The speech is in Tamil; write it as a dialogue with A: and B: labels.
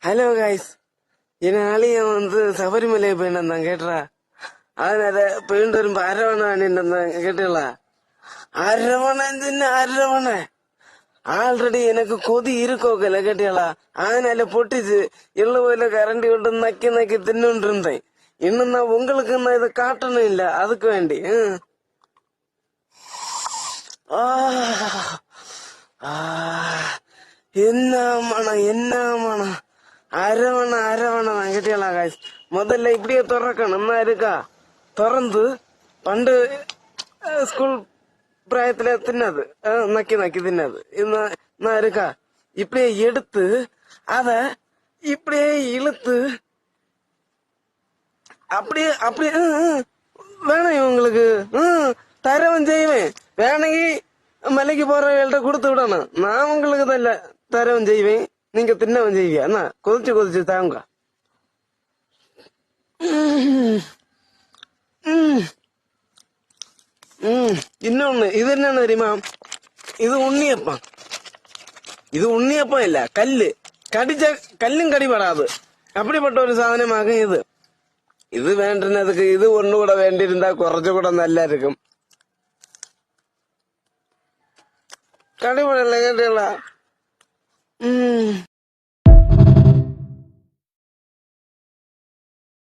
A: ஹலோ கைஸ், என் ஆலயம் சபரிமலை போயிட்டு கேட்டா அதனால போயிட்டு வரும்போ அரவணை நின்று கேட்டீங்களா? அரவணை ஆல்ரெடி எனக்கு கொதி இருக்கோக்கல கேட்டீங்களா? அதனால பொட்டிச்சு எள்ள போயில கரண்டி விட்டு நக்கி நக்கி தின்னுட்டு இருந்தேன். இன்னும் நான் உங்களுக்கு நான் இதை காட்டணும் இல்ல, அதுக்கு வேண்டி என்ன மனம் அரவணை கேட்டீங்களா காய்ஸ்? முதல்ல இப்படியே திறக்கணும் இருக்கா? திறந்து பண்டு ஸ்கூல் பிராயத்துல தின்னது நக்கி நக்கி தின்னது இன்னும் இருக்கா? இப்படியே எடுத்து அத இப்படியே இழுத்து அப்படியே அப்படியே வேணும் இவங்களுக்கு தரவன் செய்வேன். வேணகி மலைக்கு போறவங்கள்ட்ட கொடுத்து விடணும். நான் உங்களுக்கு தான் இல்ல தரவன் செய்வேன், நீங்க தின்னவன் செய்வியா? என்ன கொதிச்சு தாங்க. இன்னொன்னு இது என்னன்னு தெரியுமா? இது உண்ணியப்பம் இல்ல, கல்லு. கடிச்ச கல்லும் கடிபடாது, அப்படிப்பட்ட ஒரு சாதனமாக இது வேண்டுனதுக்கு இது ஒண்ணு கூட வேண்டியிருந்தா കുറച്ചുകൂടെ നല്ലായിരിക്കും. കടിപടല്ല കേട്ടല്ല.